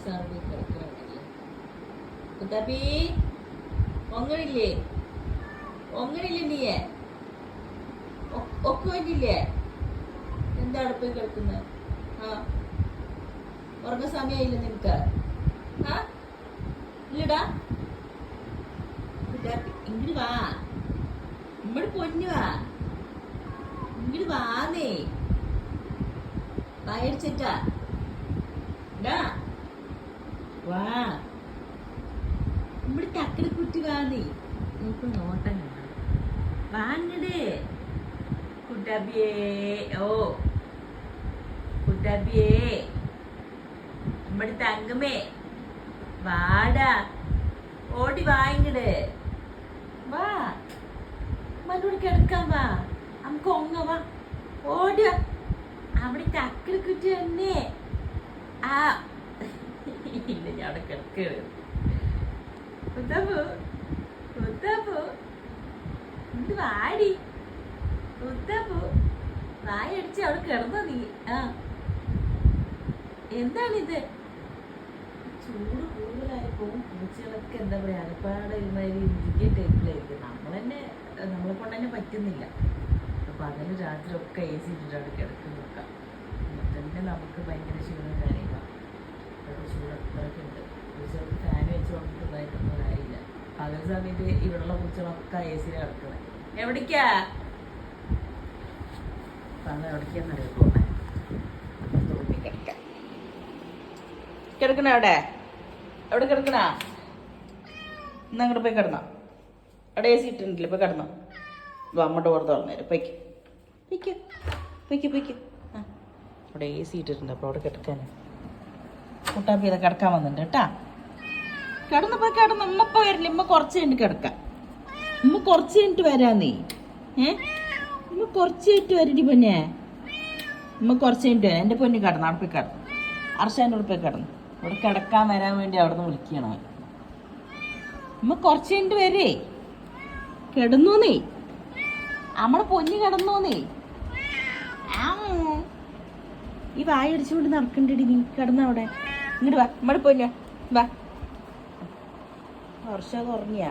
സാറിന് കിടക്കുന്നുണ്ടല്ലേ. കുട്ടാപ്പി ഒങ്ങണില്ലേ? ഒങ്ങണില്ലേ നീയെ? ഒക്കെ പറ്റില്ലേ? എന്താ അടുപ്പിൽ കിടക്കുന്നത്? ആ ഉറങ്ങ സമയമില്ല നിനക്ക്? ആ ഇല്ലടാ കുട്ടാപ്പി, ഇങ്ങോട്ട് വാ, ഇങ്ങോട്ട് പൊന്നു വാ, ഇങ്ങോട്ട് വാന്നേ. വായടിച്ചിട്ടാ വാ, ഇവിടെ തക്കടി കുട്ടി വാന്നേ. നോക്ക് നോട്ടം കണ്ടോ? വാങ്ങട് കുട്ടാപ്പിയേ. ഓ കുട്ടാപ്പിയേ, നമ്മുടെ തങ്കമ്മേ വാടാ, ഓടി വാങ്ങിട്. വാ മറ്റോട് കിടക്കാൻ വാ, നമുക്ക് ഒങ്ങ വാ, ഓടുക. അവിടെ തക്കടി കുട്ടി തന്നെ. ആ ഇല്ല, ഞാൻ അവിടെ കിടക്കരുത്. കുത്തപ്പൂ കുത്തപ്പൂ എന്ത് വാടി കുത്തപ്പൂ, വായടിച്ച് അവിടെ കിടന്നോ നീ? ആ എന്താണിത്? ചൂട് കൂടുതലായപ്പോ പൂച്ചകളൊക്കെ എന്താ പറയാ അലപ്പാടെ ഒരുമാതിരി ഇരിക്കുന്ന ടൈപ്പിലായിരിക്കും. നമ്മളെ കൊണ്ട് തന്നെ പറ്റുന്നില്ല. അപ്പൊ പകല് രാത്രി ഒക്കെ എ സി ഇട്ടിട്ടാണ് കിടക്കുന്നൊക്കെ. തന്നെ നമുക്ക് ഭയങ്കര ക്ഷീണം കാര്യങ്ങളാണ്. ചൂട് അത്രയ്ക്ക് ഉണ്ട്. പൂച്ചകൾക്ക് ഫാൻ വെച്ച് കൊടുത്തിട്ടുണ്ടായിട്ടൊന്നും കാര്യമില്ല. പകൽ സമയത്ത് ഇവിടെയുള്ള പൂച്ചകളൊക്കെ എ സിയിൽ കിടക്കുന്നത്. എവിടേക്കാ പകൽ എവിടേക്കാന്നറിയാം പോണേ? കിടക്കണ അവിടെ എവിടെ കിടക്കണ? ഇന്ന് അങ്ങോട്ട് പോയി കിടന്നോ? അവിടെ എ സി ഇട്ടിട്ടില്ല, പോയി കിടന്നോ? അമ്മയുടെ പുറത്ത് പറഞ്ഞേരം പൊയ്ക്ക് പൊയ്ക്ക് പൊയ്ക്ക് പൊയ്ക്ക്. ആ അവിടെ എ സി ഇട്ടിട്ടുണ്ട്, അപ്പോൾ അവിടെ കിടക്കാൻ കുട്ടാപ്പി ഇതൊക്കെ കിടക്കാൻ വന്നിട്ടുണ്ട് കേട്ടാ. കിടന്ന് പോയി കിടന്ന്. ഉമ്മ ഇപ്പോൾ വരില്ല, ഉമ്മ കുറച്ച് കഴിഞ്ഞിട്ട് കിടക്കാം. ഉമ്മ കുറച്ച് കഴിഞ്ഞിട്ട് വരാന്നേ. ഉമ്മ കുറച്ച് കഴിഞ്ഞിട്ട് വരടി പൊന്നെ. ഉമ്മ കുറച്ച് കഴിഞ്ഞിട്ട് വരാം. എൻ്റെ പൊന്ന് കിടന്നു, അവിടെ പോയി കിടന്നു. അർഷാൻ്റെ അവിടെ പോയി കിടന്നു. ഇവിടെ കിടക്കാൻ വരാൻ വേണ്ടി അവിടെ നിന്ന് വിളിക്കണം. ഉമ്മ കുറച്ച് കഴിഞ്ഞിട്ട് വരേ. കിടന്നു നീ, നമ്മളെ പൊന്നി കിടന്നു നീ. ഈ വായ അടിച്ചുകൊണ്ട് നടക്കണ്ടടി നീ. കിടന്നവിടെ ഇങ്ങോട്ട് വാ, നമ്മടെ പൊന്നു വാ. വർഷം അത് ഉറങ്ങിയാ?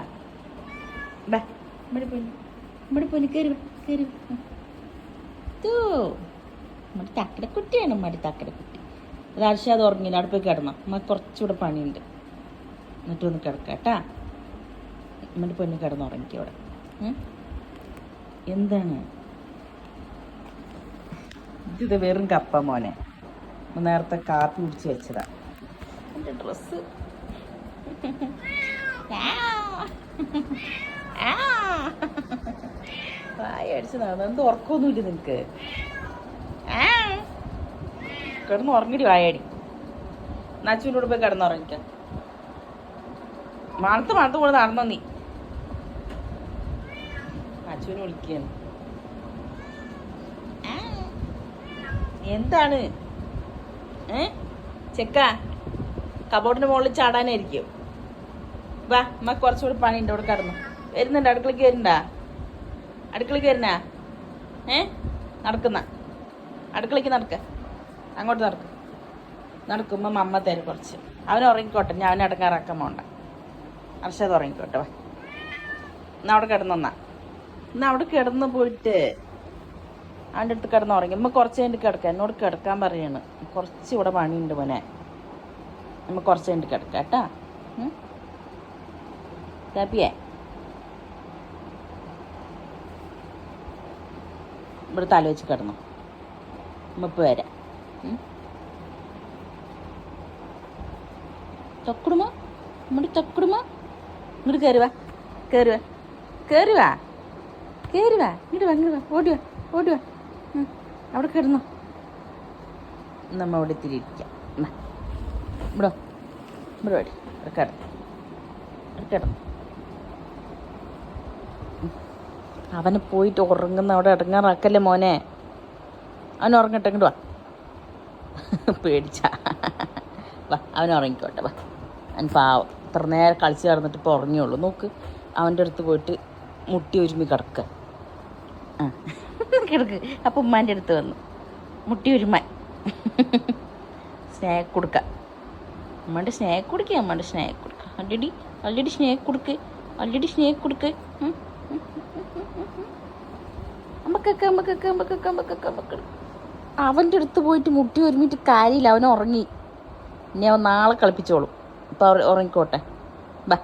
വാ നമ്മടെ പൊന്നു കയറി വാ, കയറി നമ്മുടെ തക്കടക്കുട്ടിയാണ്. നമ്മുടെ തക്കടക്കുട്ടി. അത് അർഷ അത് ഉറങ്ങിയില്ല, അവിടെ പോയി കിടന്നോ. നമ്മ കുറച്ചുകൂടെ പണിയുണ്ട്, എന്നിട്ടൊന്ന് കിടക്കാം കേട്ടാ. നമ്മുടെ പൊന്നു കിടന്നുറങ്ങിക്കോ അവിടെ. എന്താണ് ഇത്? വെറും കപ്പ മോനെ. നേരത്തെ കാപ്പി കുടിച്ച് വെച്ചതാ. എൻ്റെ ഡ്രസ്സ് വായ അടിച്ചതാണ്. എന്ത് ഉറക്കമൊന്നുമില്ല നിനക്ക്? കിടന്ന് ഉറങ്ങിടി വായടി. നാച്ചുവിൻ്റെ കൂടെ പോയി കിടന്നുറങ്ങിക്ക. മണത്ത് പോലെ നടന്നോ നീ. നാച്ചുവിനെ വിളിക്കുകയാണ്. എന്താണ് ചെക്ക? കബോർഡിന്റെ മുകളിൽ ചാടാനായിരിക്കും. വാ, അമ്മ കുറച്ചുകൂടി പണിയുണ്ട്. അവിടെ കിടന്നു. വരുന്നുണ്ട്, അടുക്കളയ്ക്ക് വരുന്നുണ്ടാ? അടുക്കളയ്ക്ക് വരുന്നാ? നടക്കുന്ന അടുക്കളയ്ക്ക് നടക്ക, അങ്ങോട്ട് നടക്കുമ്പോ അമ്മ തരും കുറച്ച്. അവൻ ഉറങ്ങിക്കോട്ടെ, ഞാൻ അവനെ അടങ്ങാറാക്കാൻ പോണ്ട. അർഷത് ഉറങ്ങിക്കോട്ടെ. വാ, എന്നാ അവിടെ കിടന്നാ. എന്നാ അവിടെ കിടന്ന് പോയിട്ട് അവൻ്റെ അടുത്ത് കിടന്ന് ഉറങ്ങി. അമ്മ കുറച്ച് കഴിഞ്ഞിട്ട് കിടക്കാം. എന്നോട് കിടക്കാൻ പറയാണ്. കുറച്ച് ഇവിടെ പണിയുണ്ട് മോനെ. നമ്മ കുറച്ച് കഴിഞ്ഞിട്ട് കിടക്കാം കേട്ടാ. കാപ്പിയേ, ഇവിടെ തല വെച്ച് കിടന്നു. അമ്മ ഇപ്പം വരാം. തൊക്കുടുമ, നമ്മുടെ തൊക്കുടുമ. ഇങ്ങോട്ട് കയറുവാ, കയറുവാ, കയറുവാ, കയറുവാ. ഇങ്ങോട്ട് വാ, ഇങ്ങോട്ട് വാ, ഓടുവാ, ഓടുവാ. അവിടെ കിടന്നോ. നമ്മ അവിടെ ഇത്തിരി ഇരിക്കാം. ഇവിടെ ഇവിടെ വേടി കിടന്നു. അവന് പോയിട്ട് ഉറങ്ങുന്ന അവിടെ ഇടങ്ങാറാക്കല്ലേ മോനെ. അവൻ ഉറങ്ങട്ടെ. ഇങ്ങോട്ട് വാ, പേടിച്ച വാ, അവൻ ഉറങ്ങിക്കോട്ടെ. വാ, അവൻ പാവം ഇത്ര നേരം കളിച്ച് കിടന്നിട്ട് ഇപ്പോൾ ഉറങ്ങിയുള്ളൂ. നോക്ക്, അവൻ്റെ അടുത്ത് പോയിട്ട് മുട്ടി ഒരുമി കിടക്കുക. കിടക്ക്. അപ്പം ഉമ്മാൻ്റെ അടുത്ത് വന്നു മുട്ടി ഒരുമാൻ സ്നേഹ കൊടുക്കുക. അമ്മയുടെ സ്നേക്ക് കൊടുക്കുക, അമ്മയുടെ സ്നേക്ക് കൊടുക്കുക. ഓൾറെഡി സ്നേക്ക് കൊടുക്ക്, ഓൾറെഡി സ്നേക്ക് കൊടുക്ക്. അമ്മക്കൊക്കെ അവൻ്റെ അടുത്ത് പോയിട്ട് മുട്ടി ഒരുമിട്ട് കാര്യമില്ല, അവൻ ഉറങ്ങി. ഇനി അവൻ നാളെ കളിപ്പിച്ചോളും. ഇപ്പം ഉറങ്ങിക്കോട്ടെ. ബാ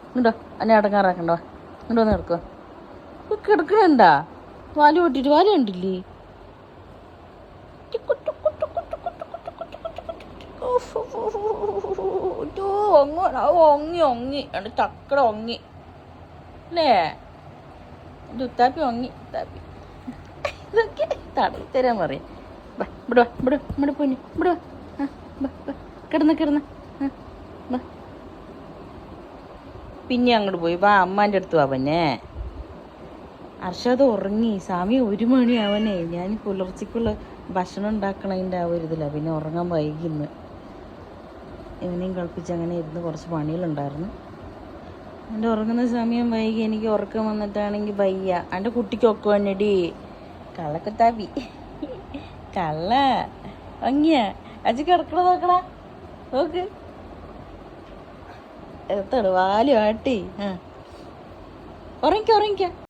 ഇങ്ങോട്ടോ, എന്നെ അടങ്ങാറാക്കണ്ട. വാ ഇങ്ങോട്ട് വന്ന് കിടക്കുക. കിടക്കണണ്ടാ വാല് പൊട്ടിട്ട്, വാല് കണ്ടില്ലേ? ഒങ്ങി എൻ്റെ തക്കട ഒങ്ങി അല്ലേ? എൻ്റെ ഉത്താപ്പി ഒങ്ങി. ഉത്താപ്പി ഇതൊക്കെ തടവി തരാൻ പറയും. ഇവിടെ പോയി ഇവിടെ കിടന്ന് പിന്നെ അങ്ങോട്ട് പോയി. വാ അമ്മാൻ്റെ അടുത്ത് വാ. പിന്നെ അർഷാദ് ഉറങ്ങി. സമയം 1 മണിയാവനേ. ഞാൻ പുലർച്ചയ്ക്കുള്ള ഭക്ഷണം ഉണ്ടാക്കണതിൻ്റെ ആ ഒരു ഇതിലാണ്. പിന്നെ ഉറങ്ങാൻ വൈകിന്ന്. ഇവനെയും കളിപ്പിച്ച് അങ്ങനെ ഇരുന്ന് കുറച്ച് പണികളുണ്ടായിരുന്നു. എൻ്റെ ഉറങ്ങുന്ന സമയം വൈകി. എനിക്ക് ഉറക്കം വന്നിട്ടാണെങ്കിൽ വയ്യ. എൻ്റെ കുട്ടിക്കൊക്കെ വന്നടി കള്ളക്കുത്താപ്പി കള്ള ഭംഗിയ. അജി കിടക്കണ നോക്കണ നോക്ക്. എത്താണ് വാല് ആട്ടി. ഉറങ്ങിക്കോ.